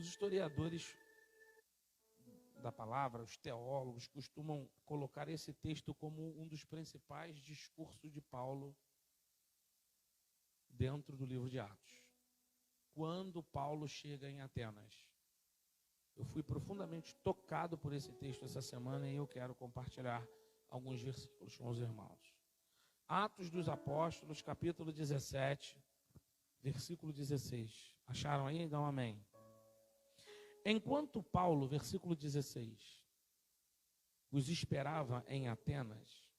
Os historiadores da palavra, os teólogos, costumam colocar esse texto como um dos principais discursos de Paulo dentro do livro de Atos. Quando Paulo chega em Atenas. Eu fui profundamente tocado por esse texto essa semana e eu quero compartilhar alguns versículos com os irmãos. Atos dos Apóstolos, capítulo 17, versículo 16. Acharam aí? Dá um amém. Enquanto Paulo, versículo 16, os esperava em Atenas,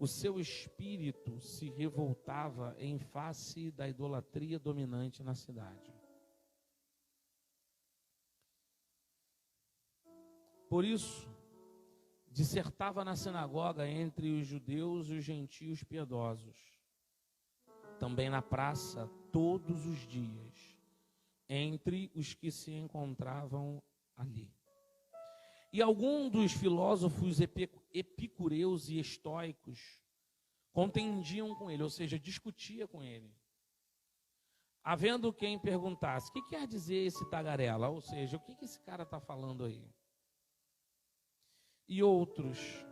o seu espírito se revoltava em face da idolatria dominante na cidade. Por isso, dissertava na sinagoga entre os judeus e os gentios piedosos, também na praça todos os dias, entre os que se encontravam ali. E alguns dos filósofos epicureus e estoicos contendiam com ele, ou seja, discutia com ele. Havendo quem perguntasse, o que quer dizer esse tagarela? Ou seja, o que esse cara está falando aí? E outros,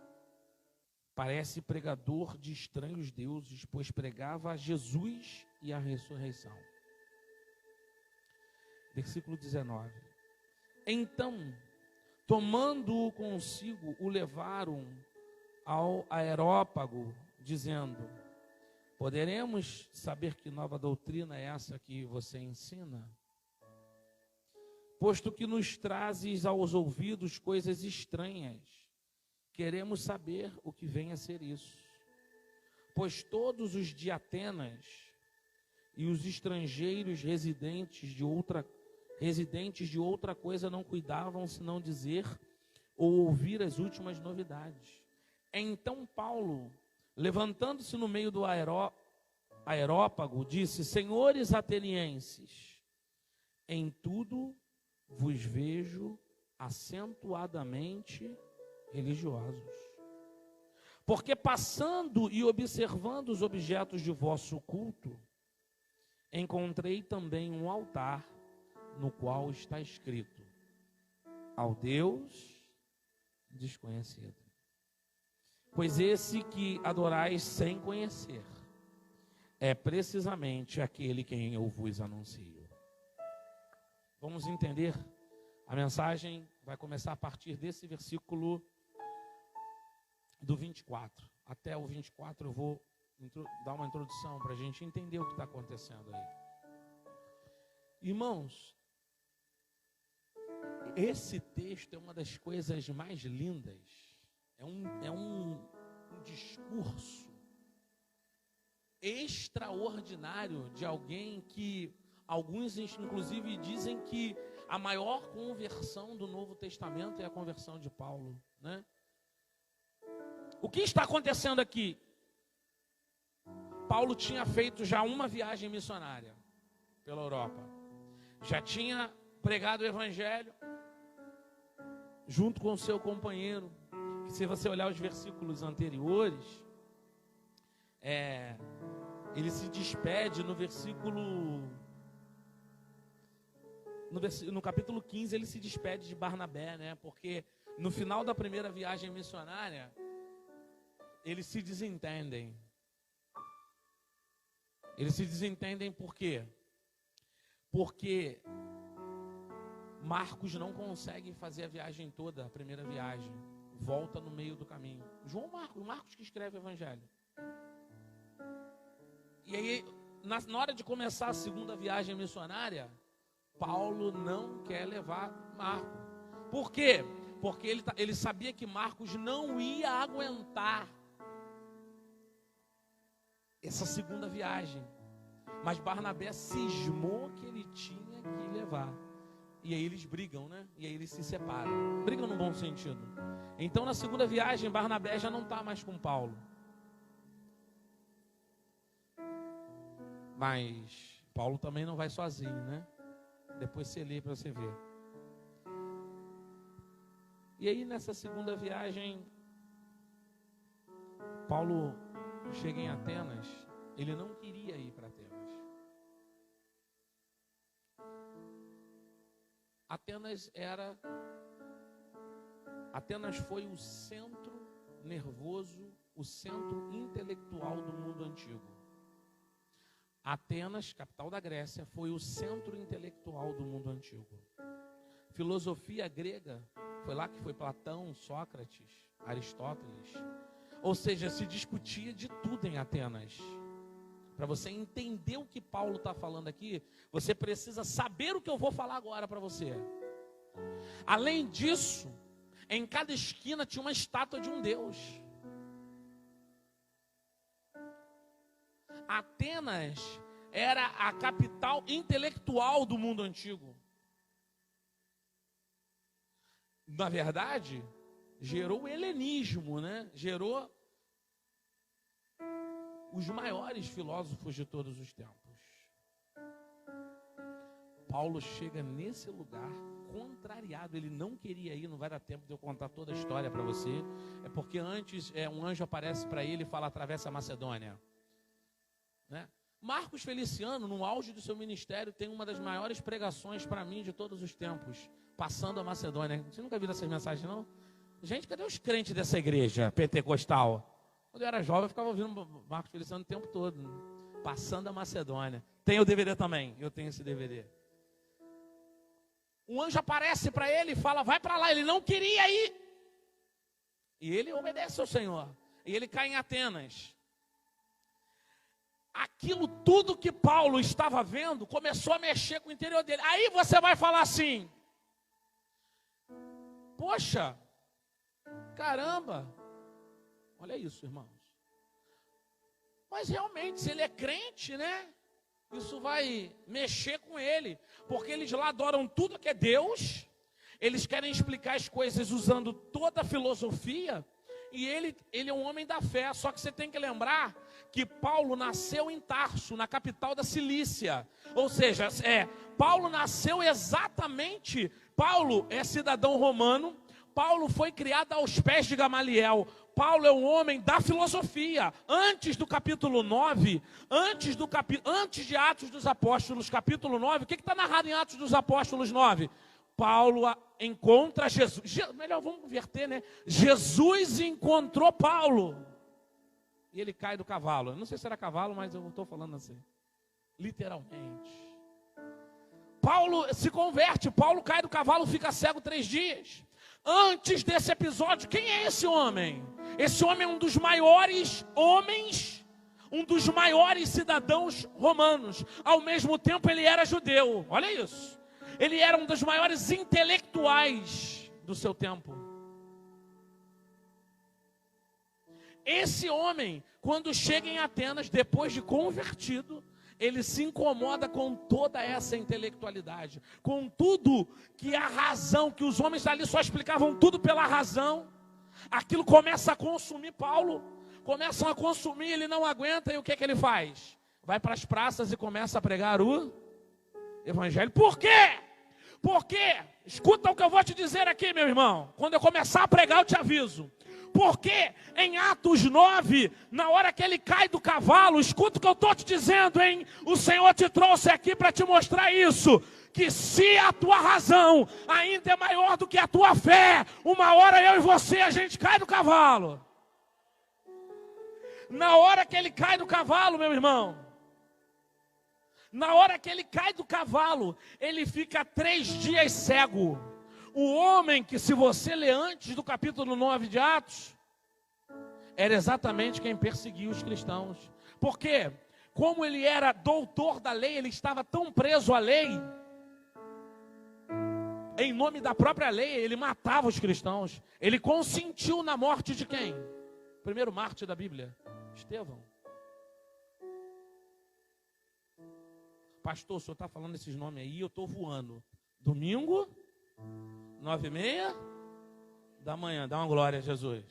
parece pregador de estranhos deuses, pois pregava a Jesus e a ressurreição. Versículo 19. Então, tomando-o consigo, o levaram ao Areópago, dizendo, poderemos saber que nova doutrina é essa que você ensina? Posto que nos trazes aos ouvidos coisas estranhas, queremos saber o que vem a ser isso. Pois todos os de Atenas e os estrangeiros residentes de outra coisa não cuidavam senão dizer ou ouvir as últimas novidades. Então Paulo, levantando-se no meio do Areópago, disse, senhores atenienses, em tudo vos vejo acentuadamente religiosos. Porque passando e observando os objetos de vosso culto, encontrei também um altar no qual está escrito, ao Deus desconhecido. Pois esse que adorais sem conhecer, é precisamente aquele quem eu vos anuncio. Vamos entender? A mensagem vai começar a partir desse versículo do 24. Até o 24 eu vou dar uma introdução para a gente entender o que está acontecendo aí. Irmãos, esse texto é uma das coisas mais lindas. É um discurso extraordinário de alguém que alguns inclusive dizem que a maior conversão do Novo Testamento é a conversão de Paulo, né? O que está acontecendo aqui? Paulo tinha feito já uma viagem missionária pela Europa. Já tinha pregado o evangelho junto com o seu companheiro. Que se você olhar os versículos anteriores, ele se despede no capítulo 15, ele se despede de Barnabé, né? Porque no final da primeira viagem missionária, eles se desentendem. Eles se desentendem por quê? Porque Marcos não consegue fazer a viagem toda, a primeira viagem. Volta no meio do caminho. Marcos que escreve o evangelho. E aí, na hora de começar a segunda viagem missionária, Paulo não quer levar Marcos. Por quê? Porque ele sabia que Marcos não ia aguentar essa segunda viagem. Mas Barnabé cismou que ele tinha que levar. E aí eles brigam, né? E aí eles se separam. Brigam no bom sentido. Então na segunda viagem, Barnabé já não está mais com Paulo. Mas Paulo também não vai sozinho, né? Depois você lê para você ver. E aí nessa segunda viagem, Paulo chega em Atenas. Ele não queria ir para Atenas. Atenas foi o centro nervoso, o centro intelectual do mundo antigo. Atenas, capital da Grécia, foi o centro intelectual do mundo antigo. Filosofia grega, foi lá que foi Platão, Sócrates, Aristóteles. Ou seja, se discutia de tudo em Atenas. Para você entender o que Paulo está falando aqui, você precisa saber o que eu vou falar agora para você. Além disso, em cada esquina tinha uma estátua de um deus. Atenas era a capital intelectual do mundo antigo. Na verdade, gerou o helenismo, né? Gerou os maiores filósofos de todos os tempos. Paulo chega nesse lugar contrariado, ele não queria ir, não vai dar tempo de eu contar toda a história para você, é porque antes um anjo aparece para ele e fala, atravessa a Macedônia, né? Marcos Feliciano, no auge do seu ministério, tem uma das maiores pregações para mim de todos os tempos, passando a Macedônia. Você nunca viu essas mensagens, não? Gente, cadê os crentes dessa igreja pentecostal? Quando eu era jovem, eu ficava ouvindo Marcos Feliciano o tempo todo, né? Passando a Macedônia. Tem o DVD também, eu tenho esse DVD. Um anjo aparece para ele e fala, vai para lá. Ele não queria ir. E ele obedece ao Senhor. E ele cai em Atenas. Aquilo tudo que Paulo estava vendo começou a mexer com o interior dele. Aí você vai falar assim, poxa, caramba, olha isso, irmãos. Mas realmente, se ele é crente, né? Isso vai mexer com ele, porque eles lá adoram tudo que é Deus, eles querem explicar as coisas usando toda a filosofia, e ele é um homem da fé. Só que você tem que lembrar que Paulo nasceu em Tarso, na capital da Cilícia. Ou seja, Paulo nasceu exatamente, Paulo é cidadão romano, Paulo foi criado aos pés de Gamaliel. Paulo é um homem da filosofia. Antes do capítulo 9, antes de Atos dos Apóstolos, capítulo 9, o que está narrado em Atos dos Apóstolos 9? Paulo encontra Jesus. Melhor, vamos inverter, né? Jesus encontrou Paulo. E ele cai do cavalo. Eu não sei se era cavalo, mas eu estou falando assim. Literalmente. Paulo se converte. Paulo cai do cavalo, fica cego 3 dias. Antes desse episódio, quem é esse homem? Esse homem é um dos maiores homens, um dos maiores cidadãos romanos. Ao mesmo tempo, ele era judeu. Olha isso. Ele era um dos maiores intelectuais do seu tempo. Esse homem, quando chega em Atenas, depois de convertido, ele se incomoda com toda essa intelectualidade, com tudo que a razão, que os homens ali só explicavam tudo pela razão. Aquilo começa a consumir Paulo, começam a consumir, ele não aguenta, e o que ele faz? Vai para as praças e começa a pregar o evangelho. Por quê? Porque, escuta o que eu vou te dizer aqui, meu irmão, quando eu começar a pregar eu te aviso. Porque em Atos 9, na hora que ele cai do cavalo, escuta o que eu estou te dizendo, hein? O Senhor te trouxe aqui para te mostrar isso. Que se a tua razão ainda é maior do que a tua fé, uma hora eu e você, a gente cai do cavalo. Na hora que ele cai do cavalo, meu irmão, na hora que ele cai do cavalo, ele fica 3 dias cego. O homem que, se você ler antes do capítulo 9 de Atos, era exatamente quem perseguia os cristãos. Por quê? Como ele era doutor da lei, ele estava tão preso à lei, em nome da própria lei, ele matava os cristãos. Ele consentiu na morte de quem? Primeiro mártir da Bíblia, Estevão. Pastor, o senhor está falando esses nomes aí, eu estou voando. Domingo, 9h30 da manhã, dá uma glória a Jesus.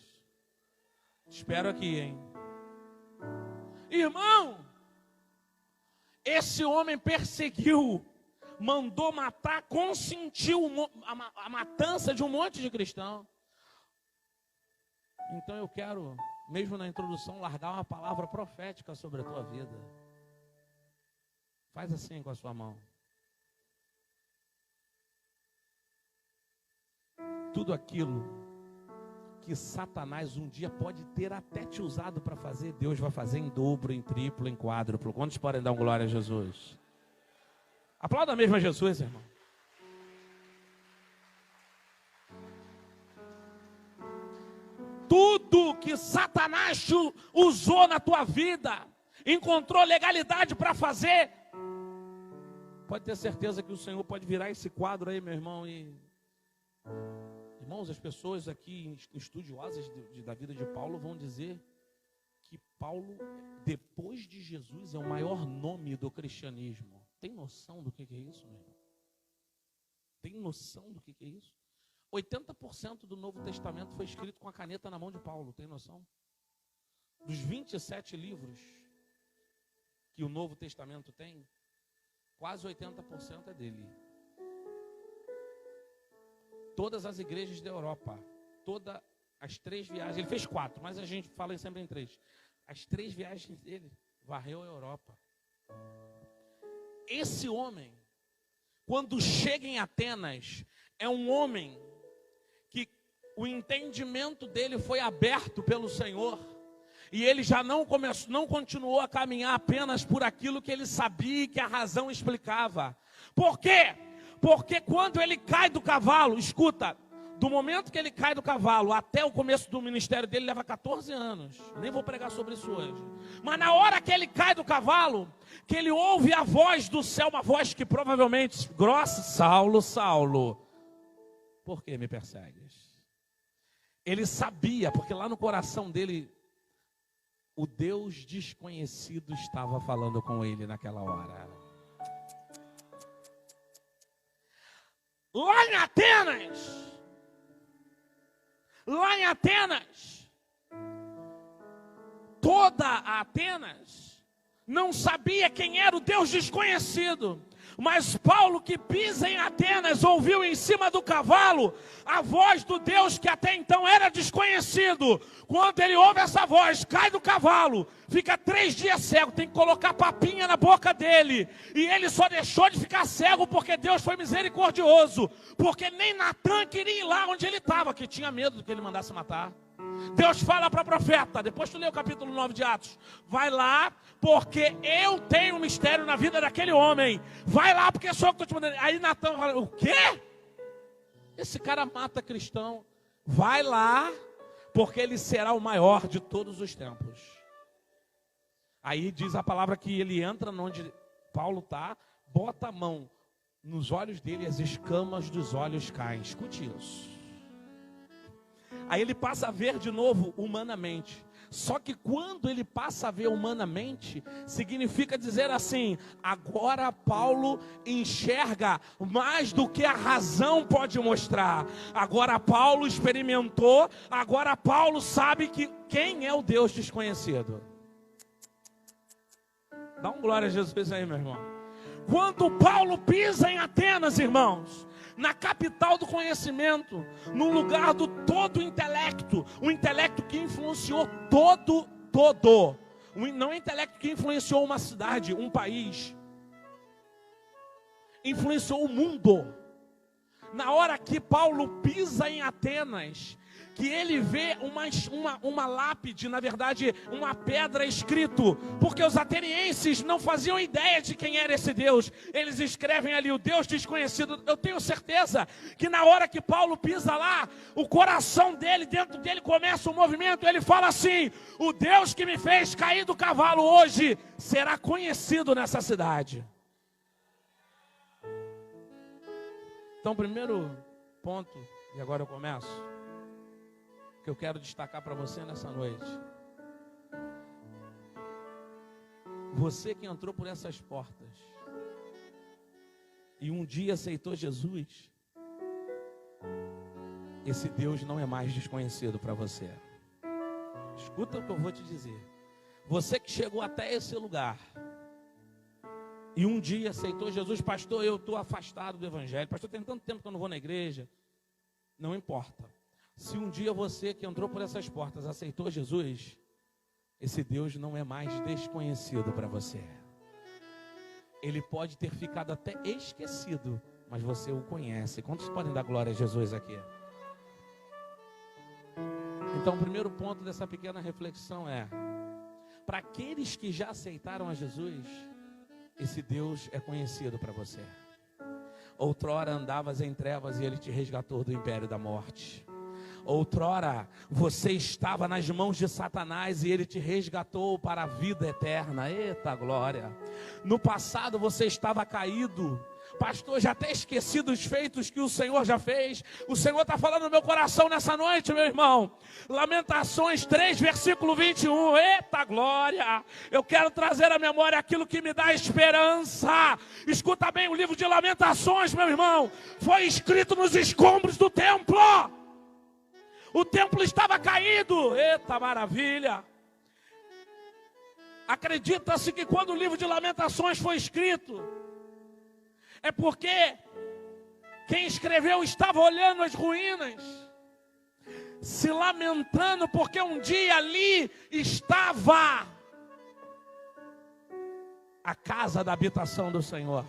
Espero aqui, hein? Irmão, esse homem perseguiu, mandou matar, consentiu a matança de um monte de cristão. Então eu quero, mesmo na introdução, largar uma palavra profética sobre a tua vida. Faz assim com a sua mão. tudo aquilo que Satanás um dia pode ter até te usado para fazer, Deus vai fazer em dobro, em triplo, em quádruplo. Quantos podem dar um glória a Jesus? Aplauda mesmo a Jesus, irmão. Tudo que Satanás usou na tua vida, encontrou legalidade para fazer, pode ter certeza que o Senhor pode virar esse quadro aí, meu irmão. E irmãos, as pessoas aqui estudiosas da vida de Paulo vão dizer que Paulo, depois de Jesus, é o maior nome do cristianismo. Tem noção do que é isso, meu irmão? Tem noção do que é isso? 80% do Novo Testamento foi escrito com a caneta na mão de Paulo, tem noção? Dos 27 livros que o Novo Testamento tem, quase 80% é dele. Todas as igrejas da Europa, todas as 3 viagens, ele fez 4, mas a gente fala sempre em 3. As 3 viagens dele, varreu a Europa. Esse homem, quando chega em Atenas, é um homem que o entendimento dele foi aberto pelo Senhor. E ele já não continuou a caminhar apenas por aquilo que ele sabia e que a razão explicava. Por quê? Porque quando ele cai do cavalo, escuta, do momento que ele cai do cavalo até o começo do ministério dele, leva 14 anos. Nem vou pregar sobre isso hoje. Mas na hora que ele cai do cavalo, que ele ouve a voz do céu, uma voz que provavelmente grossa: Saulo, Saulo, por que me persegues? Ele sabia, porque lá no coração dele, o Deus desconhecido estava falando com ele naquela hora. Lá em Atenas, toda a Atenas não sabia quem era o Deus desconhecido. Mas Paulo, que pisa em Atenas, ouviu em cima do cavalo a voz do Deus que até então era desconhecido. Quando ele ouve essa voz, cai do cavalo, fica 3 dias cego, tem que colocar papinha na boca dele. E ele só deixou de ficar cego porque Deus foi misericordioso. Porque nem Natã queria ir lá onde ele estava, que tinha medo de que ele mandasse matar. Deus fala para o profeta, depois tu lê o capítulo 9 de Atos: vai lá, porque eu tenho um mistério na vida daquele homem. Vai lá, porque sou eu que estou te mandando. Aí Natã fala: o quê? Esse cara mata cristão. Vai lá, porque ele será o maior de todos os tempos. Aí diz a palavra que ele entra onde Paulo está, bota a mão nos olhos dele, as escamas dos olhos caem. Escute isso. Aí ele passa a ver de novo humanamente. Só que quando ele passa a ver humanamente, significa dizer assim: agora Paulo enxerga mais do que a razão pode mostrar. Agora Paulo experimentou, agora Paulo sabe quem é o Deus desconhecido. Dá um glória a Jesus aí, meu irmão. Quando Paulo pisa em Atenas, irmãos, na capital do conhecimento, no lugar do todo intelecto, o intelecto que influenciou não é intelecto que influenciou uma cidade, um país, influenciou o mundo. Na hora que Paulo pisa em Atenas, que ele vê uma lápide, na verdade, uma pedra escrito, porque os atenienses não faziam ideia de quem era esse Deus. Eles escrevem ali: o Deus desconhecido. Eu tenho certeza que na hora que Paulo pisa lá, o coração dele, dentro dele começa um movimento. Ele fala assim: o Deus que me fez cair do cavalo hoje será conhecido nessa cidade. Então, primeiro ponto, e agora eu começo, que eu quero destacar para você nessa noite: você que entrou por essas portas e um dia aceitou Jesus, esse Deus não é mais desconhecido para você. Escuta o que eu vou te dizer. Você que chegou até esse lugar e um dia aceitou Jesus: pastor, eu estou afastado do evangelho, pastor, tem tanto tempo que eu não vou na igreja. Não importa. Se um dia você que entrou por essas portas aceitou Jesus, esse Deus não é mais desconhecido para você. Ele pode ter ficado até esquecido, mas você o conhece. Quantos podem dar glória a Jesus aqui? Então, o primeiro ponto dessa pequena reflexão é: para aqueles que já aceitaram a Jesus, esse Deus é conhecido para você. Outrora andavas em trevas e Ele te resgatou do império da morte. Outrora você estava nas mãos de Satanás e Ele te resgatou para a vida eterna. Eita glória! No passado você estava caído. Pastor, já até esqueci dos feitos que o Senhor já fez. O Senhor está falando no meu coração nessa noite, meu irmão. Lamentações 3, versículo 21. Eita glória! Eu quero trazer à memória aquilo que me dá esperança. Escuta bem, o livro de Lamentações, meu irmão, foi escrito nos escombros do templo. O templo estava caído. Eita maravilha! Acredita-se que quando o livro de Lamentações foi escrito, é porque quem escreveu estava olhando as ruínas, se lamentando, porque um dia ali estava a casa da habitação do Senhor.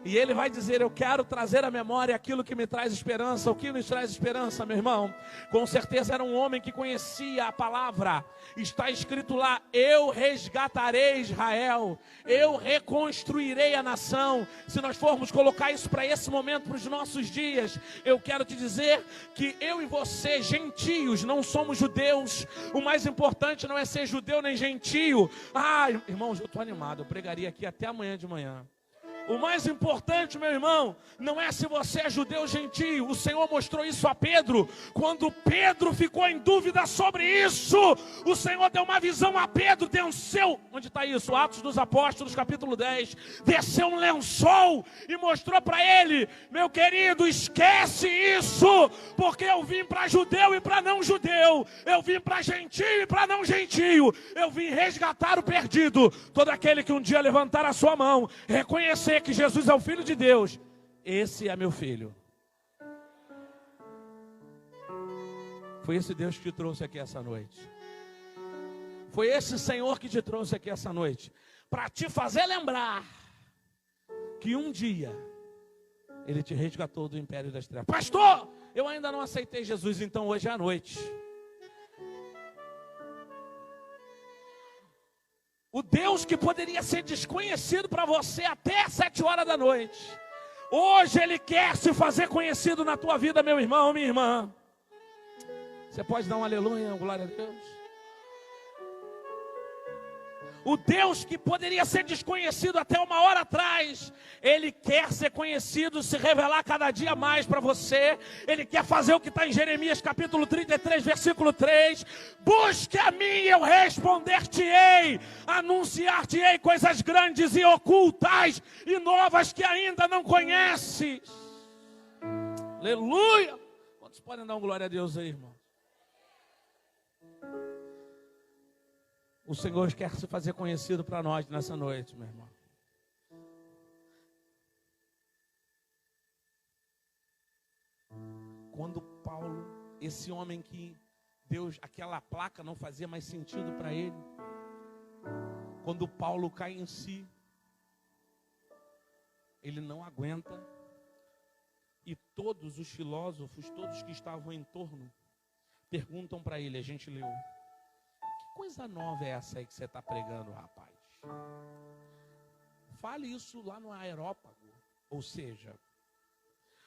E ele vai dizer: eu quero trazer à memória aquilo que me traz esperança. O que nos traz esperança, meu irmão? Com certeza era um homem que conhecia a palavra. Está escrito lá: eu resgatarei Israel, eu reconstruirei a nação. Se nós formos colocar isso para esse momento, para os nossos dias, eu quero te dizer que eu e você, gentios, não somos judeus. O mais importante não é ser judeu nem gentio. Irmãos, eu estou animado, eu pregaria aqui até amanhã de manhã. O mais importante, meu irmão, não é se você é judeu ou gentio. O Senhor mostrou isso a Pedro. Quando Pedro ficou em dúvida sobre isso, o Senhor deu uma visão a Pedro, desceu. Onde está isso? Atos dos Apóstolos, capítulo 10. Desceu um lençol e mostrou para ele: meu querido, esquece isso, porque eu vim para judeu e para não judeu. Eu vim para gentio e para não gentio. Eu vim resgatar o perdido. Todo aquele que um dia levantar a sua mão, reconhecer que Jesus é o Filho de Deus, esse é meu filho. Foi esse Deus que te trouxe aqui essa noite. Foi esse Senhor que te trouxe aqui essa noite, para te fazer lembrar que um dia Ele te resgatou do império das trevas. Pastor, eu ainda não aceitei Jesus, então hoje é a noite. O Deus que poderia ser desconhecido para você até 7 horas da noite, hoje Ele quer se fazer conhecido na tua vida, meu irmão, minha irmã. Você pode dar um aleluia, glória a Deus. O Deus que poderia ser desconhecido até 1 hora atrás, Ele quer ser conhecido, se revelar cada dia mais para você. Ele quer fazer o que está em Jeremias capítulo 33, versículo 3. Busque a mim e eu responder-te-ei, anunciar-te-ei coisas grandes e ocultas e novas que ainda não conheces. Aleluia! Quantos podem dar um glória a Deus aí, irmão? O Senhor quer se fazer conhecido para nós nessa noite, meu irmão. Quando Paulo, esse homem que Deus, aquela placa não fazia mais sentido para ele. Quando Paulo cai em si, ele não aguenta. E todos os filósofos, todos que estavam em torno, perguntam para ele, a gente leu: coisa nova é essa aí que você está pregando, rapaz? Fale isso lá no aerópago, ou seja,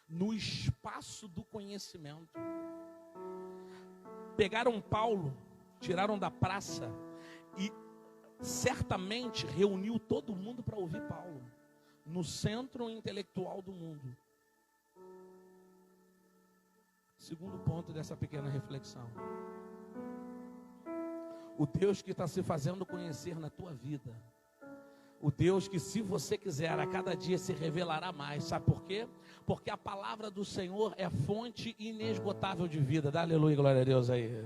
no espaço do conhecimento. Pegaram Paulo, tiraram da praça e certamente reuniu todo mundo para ouvir Paulo, no centro intelectual do mundo. Segundo ponto dessa pequena reflexão: o Deus que está se fazendo conhecer na tua vida, o Deus que, se você quiser, a cada dia se revelará mais. Sabe por quê? Porque a palavra do Senhor é fonte inesgotável de vida. Dá aleluia, glória a Deus aí.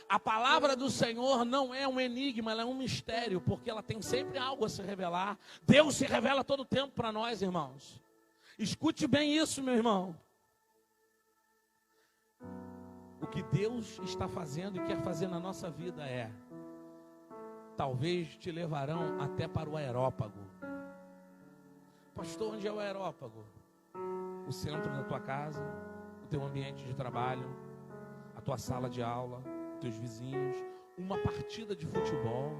A palavra do Senhor não é um enigma, ela é um mistério, porque ela tem sempre algo a se revelar. Deus se revela todo o tempo para nós, irmãos. Escute bem isso, meu irmão. O que Deus está fazendo e quer fazer na nossa vida talvez te levarão até para o aerópago. Pastor, onde é o aerópago? O centro da tua casa, o teu ambiente de trabalho, tua sala de aula, teus vizinhos, uma partida de futebol.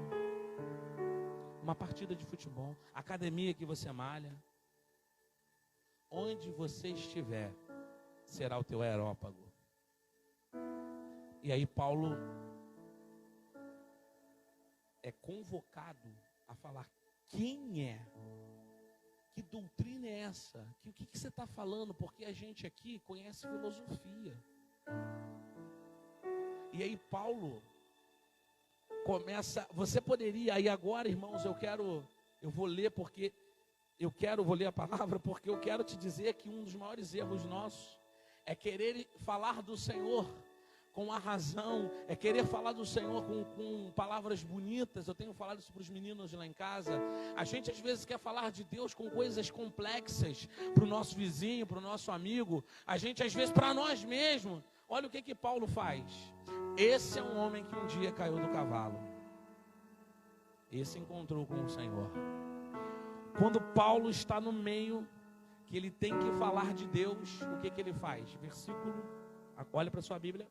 Uma partida de futebol, academia que você malha. Onde você estiver, será o teu aerópago. E aí Paulo é convocado a falar: quem é? Que doutrina é essa? O que você está falando? Porque a gente aqui conhece filosofia. E aí Paulo começa, você poderia, aí agora, irmãos, vou ler a palavra, porque eu quero te dizer que um dos maiores erros nossos é querer falar do Senhor com a razão, é querer falar do Senhor com palavras bonitas. Eu tenho falado isso para os meninos lá em casa. A gente às vezes quer falar de Deus com coisas complexas para o nosso vizinho, para o nosso amigo, a gente às vezes para nós mesmos. Olha o que Paulo faz. Esse é um homem que um dia caiu do cavalo. Esse encontrou com o Senhor. Quando Paulo está no meio, que ele tem que falar de Deus, o que ele faz? Versículo, olha para a sua Bíblia.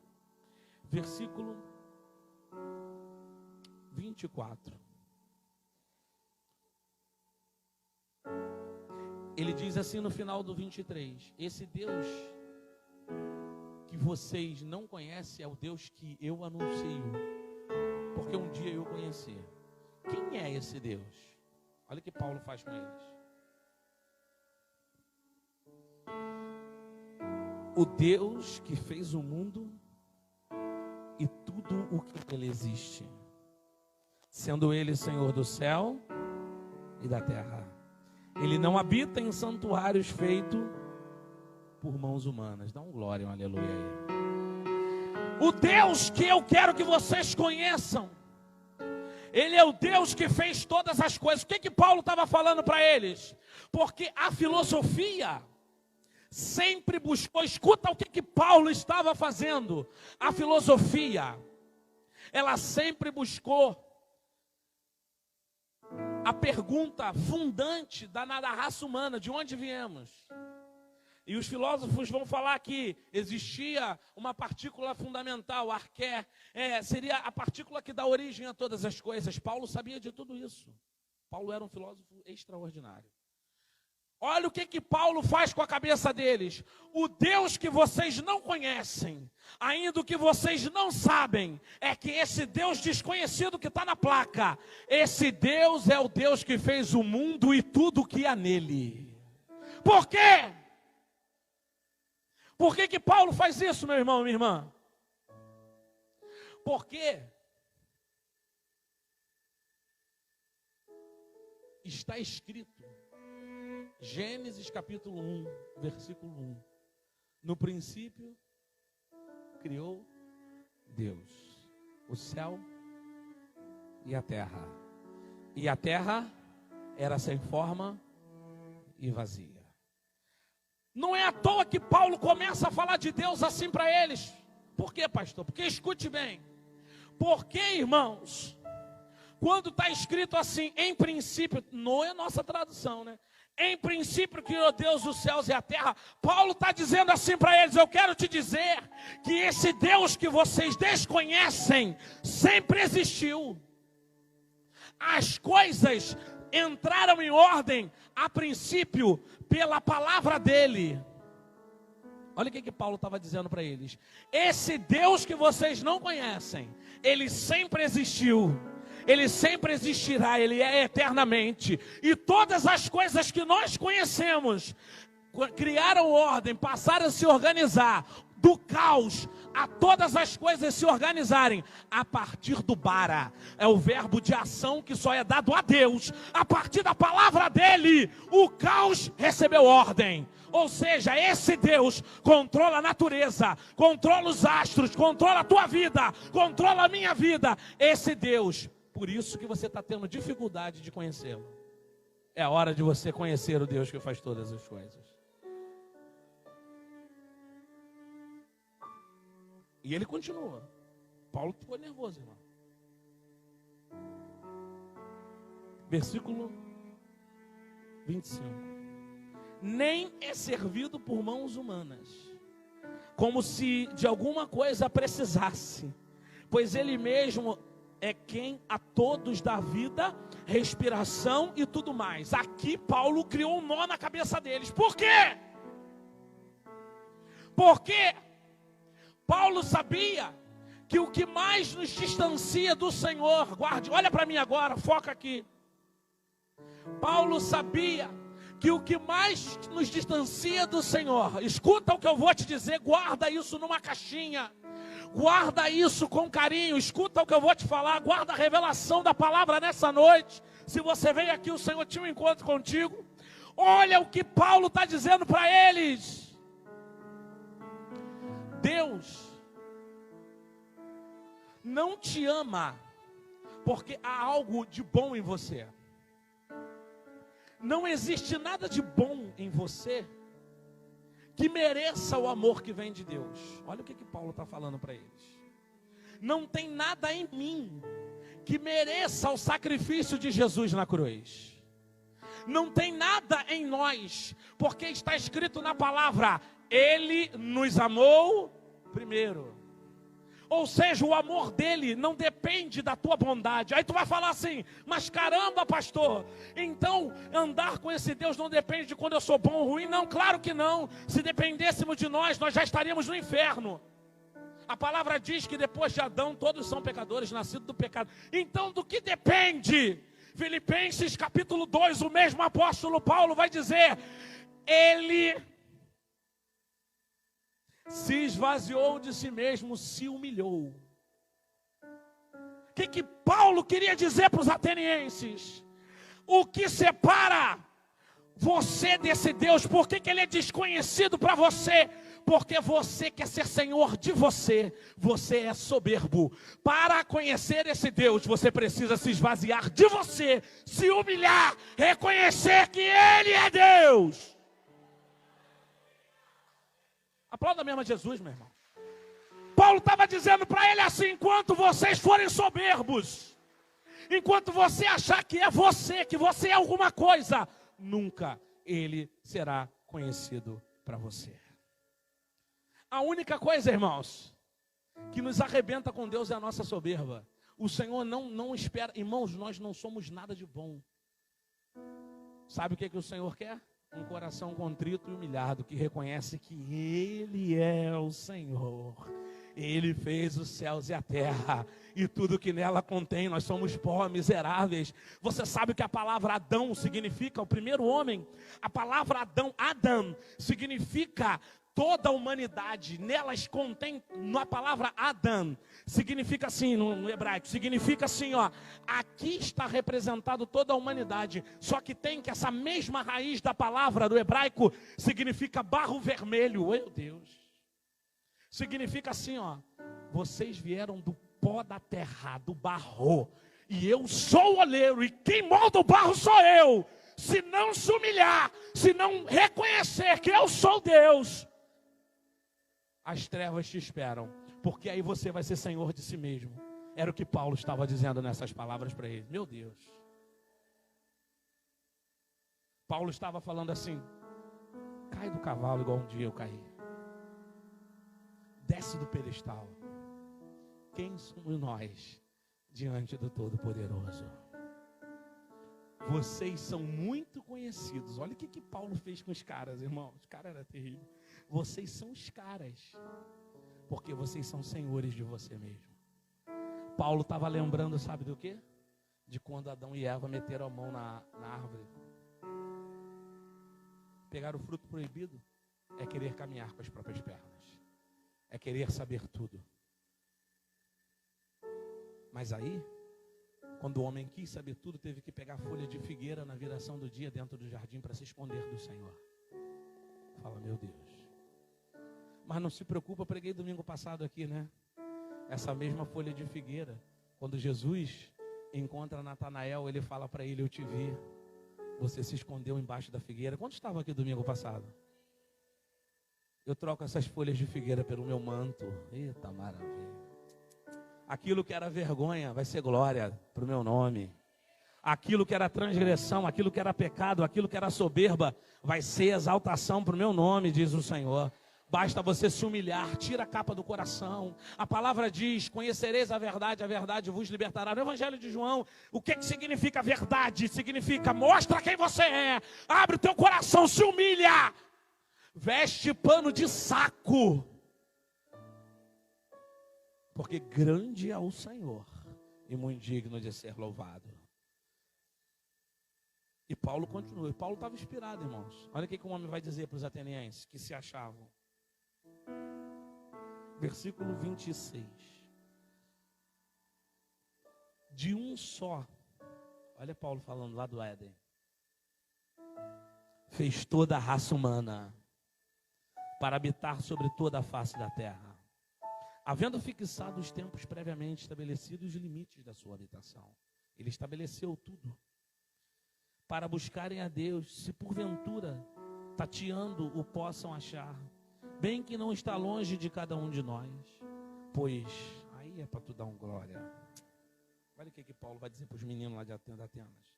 Versículo 24. Ele diz assim no final do 23. Esse Deus que vocês não conhecem é o Deus que eu anuncio, porque um dia eu conheci. Quem é esse Deus? Olha o que Paulo faz com eles. O Deus que fez o mundo e tudo o que nele existe, sendo ele Senhor do céu e da terra. Ele não habita em santuários feitos por mãos humanas. Dá um glória, um aleluia aí. O Deus que eu quero que vocês conheçam, Ele é o Deus que fez todas as coisas. O que Paulo estava falando para eles? Porque a filosofia sempre buscou, escuta o que Paulo estava fazendo. A filosofia, ela sempre buscou a pergunta fundante da raça humana: de onde viemos? E os filósofos vão falar que existia uma partícula fundamental, arqué, seria a partícula que dá origem a todas as coisas. Paulo sabia de tudo isso. Paulo era um filósofo extraordinário. Olha o que Paulo faz com a cabeça deles. O Deus que vocês não conhecem, ainda que vocês não sabem, é que esse Deus desconhecido que está na placa, esse Deus é o Deus que fez o mundo e tudo que há nele. Por quê? Por que Paulo faz isso, meu irmão, minha irmã? Porque está escrito, Gênesis capítulo 1, versículo 1. No princípio, criou Deus o céu e a terra. E a terra era sem forma e vazia. Não é à toa que Paulo começa a falar de Deus assim para eles. Por quê, pastor? Porque escute bem. Porque, irmãos, quando está escrito assim, em princípio, não é nossa tradução, né? Em princípio criou Deus os céus e a terra. Paulo está dizendo assim para eles: eu quero te dizer que esse Deus que vocês desconhecem sempre existiu. As coisas entraram em ordem a princípio pela palavra dele. Olha o que Paulo estava dizendo para eles. Esse Deus que vocês não conhecem, ele sempre existiu. Ele sempre existirá, ele é eternamente. E todas as coisas que nós conhecemos criaram ordem, passaram a se organizar. Do caos a todas as coisas se organizarem a partir do bara. É o verbo de ação que só é dado a Deus. A partir da palavra dele, o caos recebeu ordem. Ou seja, esse Deus controla a natureza, controla os astros, controla a tua vida, controla a minha vida. Esse Deus, por isso que você está tendo dificuldade de conhecê-lo. É a hora de você conhecer o Deus que faz todas as coisas. E ele continua. Paulo ficou nervoso, irmão. Versículo 25. Nem é servido por mãos humanas. como se de alguma coisa precisasse, pois Ele mesmo é quem a todos dá vida, respiração e tudo mais. Aqui Paulo criou um nó na cabeça deles. Por quê? Porque Paulo sabia que o que mais nos distancia do Senhor, guarde, olha para mim agora, foca aqui. Paulo sabia que o que mais nos distancia do Senhor, escuta o que eu vou te dizer, guarda isso numa caixinha, guarda isso com carinho, escuta o que eu vou te falar, guarda a revelação da palavra nessa noite. Se você veio aqui, o Senhor tinha um encontro contigo, olha o que Paulo está dizendo para eles. Deus não te ama porque há algo de bom em você. Não existe nada de bom em você que mereça o amor que vem de Deus. Olha o que Paulo está falando para eles. Não tem nada em mim que mereça o sacrifício de Jesus na cruz. Não tem nada em nós, porque está escrito na palavra, Ele nos amou primeiro. Ou seja, o amor dele não depende da tua bondade. Aí tu vai falar assim, mas caramba, pastor, então andar com esse Deus não depende de quando eu sou bom ou ruim? Não, claro que não. Se dependêssemos de nós já estaríamos no inferno. A palavra diz que depois de Adão todos são pecadores, nascidos do pecado. Então do que depende? Filipenses capítulo 2, o mesmo apóstolo Paulo vai dizer, ele se esvaziou de si mesmo, se humilhou. O que Paulo queria dizer para os atenienses? O que separa você desse Deus? Por que ele é desconhecido para você? Porque você quer ser senhor de você. Você é soberbo. Para conhecer esse Deus, você precisa se esvaziar de você, se humilhar, reconhecer que Ele é Deus. Aplauda mesmo a Jesus, meu irmão. Paulo estava dizendo para ele assim, enquanto vocês forem soberbos, enquanto você achar que você é alguma coisa, nunca ele será conhecido para você. A única coisa, irmãos, que nos arrebenta com Deus é a nossa soberba. O Senhor não espera, irmãos, nós não somos nada de bom. Sabe o que o Senhor quer? Um coração contrito e humilhado, que reconhece que Ele é o Senhor. Ele fez os céus e a terra, e tudo que nela contém. Nós somos pó, miseráveis. Você sabe o que a palavra Adão significa? O primeiro homem, a palavra Adam, significa toda a humanidade. Nelas contém, na palavra Adam, significa assim, no hebraico, significa assim, ó, aqui está representado toda a humanidade, só que tem que essa mesma raiz da palavra do hebraico, significa barro vermelho. Meu Deus, significa assim, ó, vocês vieram do pó da terra, do barro, e eu sou o oleiro, e quem molda o barro sou eu. Se não se humilhar, se não reconhecer que eu sou Deus, as trevas te esperam, porque aí você vai ser senhor de si mesmo. Era o que Paulo estava dizendo nessas palavras para ele. Meu Deus. Paulo estava falando assim, cai do cavalo igual um dia eu caí. Desce do pedestal. Quem somos nós diante do Todo-Poderoso? Vocês são muito conhecidos. Olha o que Paulo fez com os caras, irmão. Os caras eram terríveis. Vocês são os caras, porque vocês são senhores de você mesmo. Paulo estava lembrando, sabe do quê? De quando Adão e Eva meteram a mão na árvore. Pegar o fruto proibido é querer caminhar com as próprias pernas. É querer saber tudo. Mas aí, quando o homem quis saber tudo, teve que pegar folha de figueira na viração do dia dentro do jardim para se esconder do Senhor. Fala, meu Deus. Mas não se preocupa, eu preguei domingo passado aqui, né? Essa mesma folha de figueira, quando Jesus encontra Natanael, ele fala para ele, eu te vi, você se escondeu embaixo da figueira. Quantos estavam aqui domingo passado? Eu troco essas folhas de figueira pelo meu manto. Eita maravilha. Aquilo que era vergonha vai ser glória para o meu nome. Aquilo que era transgressão, aquilo que era pecado, aquilo que era soberba, vai ser exaltação para o meu nome, diz o Senhor. Basta você se humilhar, tira a capa do coração. A palavra diz: conhecereis a verdade vos libertará. No Evangelho de João, o que significa verdade? Significa, mostra quem você é, abre o teu coração, se humilha, veste pano de saco, porque grande é o Senhor e muito digno de ser louvado. E Paulo continua. E Paulo estava inspirado, irmãos. Olha o que o homem vai dizer para os atenienses que se achavam. Versículo 26. De um só, olha Paulo falando lá do Éden, fez toda a raça humana para habitar sobre toda a face da terra, havendo fixado os tempos previamente estabelecidos, os limites da sua habitação. Ele estabeleceu tudo para buscarem a Deus, se porventura tateando o possam achar, bem que não está longe de cada um de nós, pois aí é para tu dar um glória. Olha o que Paulo vai dizer para os meninos lá de Atenas.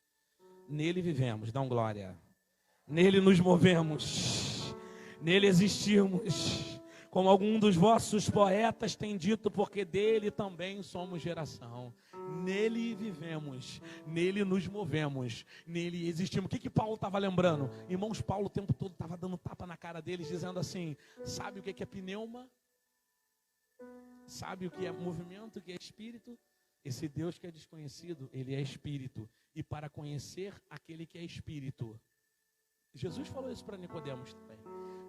Nele vivemos, dá um glória. Nele nos movemos, nele existimos, como algum dos vossos poetas tem dito, porque dele também somos geração. Nele vivemos, nele nos movemos, nele existimos. O que Paulo estava lembrando? Irmãos, Paulo o tempo todo estava dando tapa na cara deles, dizendo assim: sabe o que é pneuma? Sabe o que é movimento, o que é espírito? Esse Deus que é desconhecido, ele é espírito. E para conhecer aquele que é espírito, Jesus falou isso para Nicodemos também.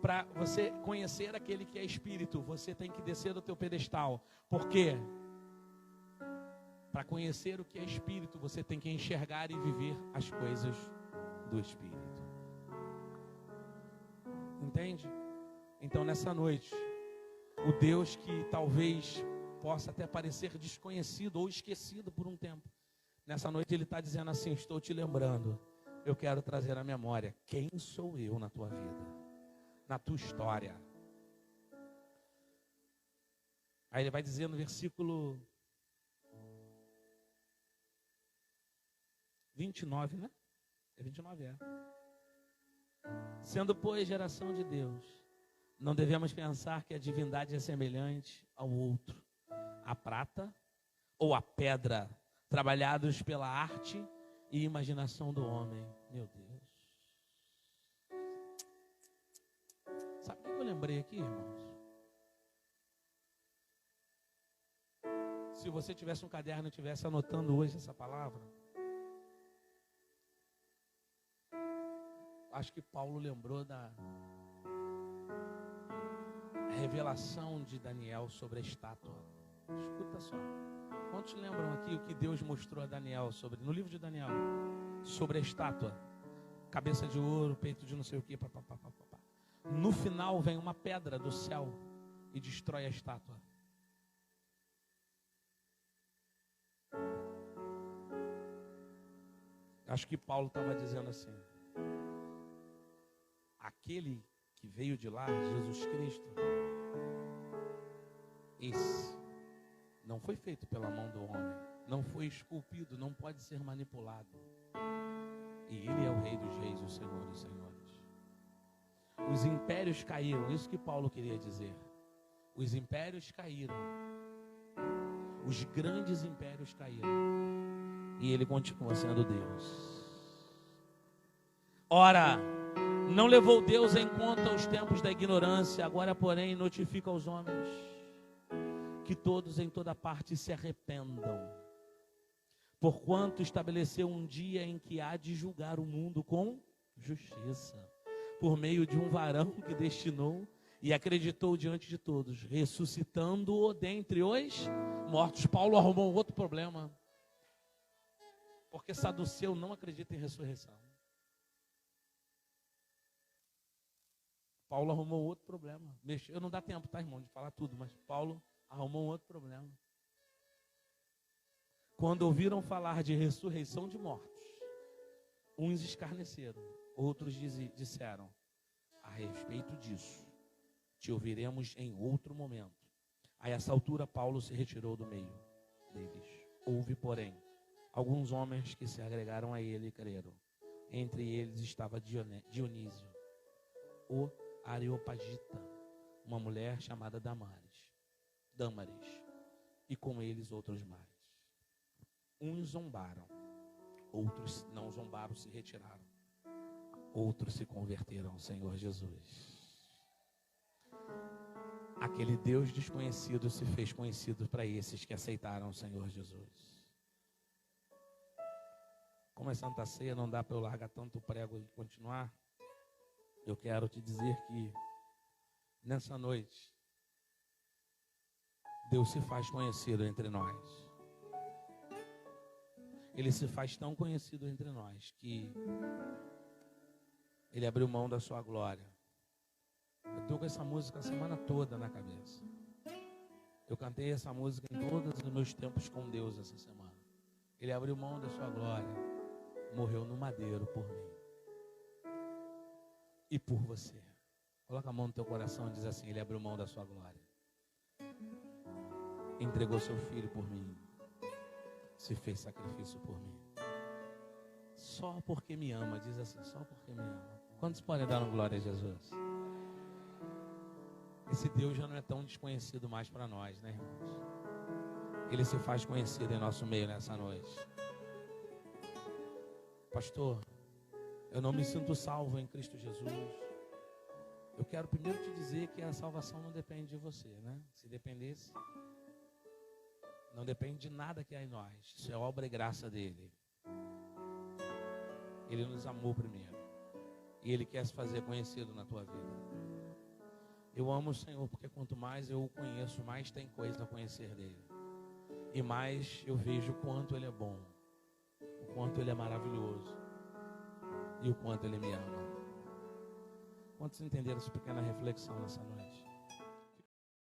Para você conhecer aquele que é espírito, você tem que descer do teu pedestal. Por quê? Para conhecer o que é espírito, você tem que enxergar e viver as coisas do espírito. Entende? Então nessa noite, o Deus que talvez possa até parecer desconhecido ou esquecido por um tempo, nessa noite ele está dizendo assim: estou te lembrando, eu quero trazer à memória quem sou eu na tua vida, na tua história. Aí ele vai dizer no versículo 29, né? É 29, é. Sendo, pois, geração de Deus, não devemos pensar que a divindade é semelhante ao outro, a prata ou a pedra, trabalhados pela arte e imaginação do homem. Meu Deus. Sabe o que eu lembrei aqui, irmãos? Se você tivesse um caderno e estivesse anotando hoje essa palavra, acho que Paulo lembrou da revelação de Daniel sobre a estátua. Escuta só. Quantos lembram aqui o que Deus mostrou a Daniel no livro de Daniel, sobre a estátua? Cabeça de ouro, peito de não sei o que, papapá. No final vem uma pedra do céu e destrói a estátua. Acho que Paulo estava dizendo assim: aquele que veio de lá, Jesus Cristo, esse não foi feito pela mão do homem, não foi esculpido, não pode ser manipulado. E ele é o Rei dos Reis, o Senhor dos Senhores. Os impérios caíram, isso que Paulo queria dizer. Os impérios caíram, os grandes impérios caíram, e ele continua sendo Deus. Ora, não levou Deus em conta os tempos da ignorância, agora porém notifica aos homens que todos em toda parte se arrependam, porquanto estabeleceu um dia em que há de julgar o mundo com justiça, por meio de um varão que destinou e acreditou diante de todos, ressuscitando-o dentre os mortos. Paulo arrumou outro problema, porque saduceu não acredita em ressurreição. Paulo arrumou outro problema. Eu não dá tempo, tá, irmão, de falar tudo, mas Paulo arrumou um outro problema. Quando ouviram falar de ressurreição de mortos, uns escarneceram, outros disseram: a respeito disso, te ouviremos em outro momento. A essa altura Paulo se retirou do meio deles. Houve, porém, alguns homens que se agregaram a ele e creram. Entre eles estava Dionísio, o Areopagita, uma mulher chamada Dâmaris, e com eles outros mais. Uns zombaram, outros não zombaram, se retiraram, outros se converteram ao Senhor Jesus. Aquele Deus desconhecido se fez conhecido para esses que aceitaram o Senhor Jesus. Como é Santa Ceia, não dá para eu largar tanto prego e continuar. Eu quero te dizer que nessa noite Deus se faz conhecido entre nós. Ele se faz tão conhecido entre nós que Ele abriu mão da sua glória. Eu estou com essa música a semana toda na cabeça. Eu cantei essa música em todos os meus tempos com Deus essa semana. Ele abriu mão da sua glória, morreu no madeiro por mim e por você. Coloca a mão no teu coração e diz assim: Ele abriu mão da sua glória, entregou seu filho por mim, se fez sacrifício por mim, só porque me ama. Diz assim: só porque me ama. Quantos podem dar uma glória a Jesus? Esse Deus já não é tão desconhecido mais para nós, né, irmãos? Ele se faz conhecido em nosso meio nessa noite. Pastor, eu não me sinto salvo em Cristo Jesus. Eu quero primeiro te dizer que a salvação não depende de você, né? Se dependesse, não depende de nada que há em nós. Isso é obra e graça dele. Ele nos amou primeiro e Ele quer se fazer conhecido na tua vida. Eu amo o Senhor porque quanto mais eu o conheço, mais tem coisa a conhecer dele. E mais eu vejo o quanto Ele é bom, o quanto Ele é maravilhoso e o quanto Ele me ama. Quantos entenderam essa pequena reflexão nessa noite?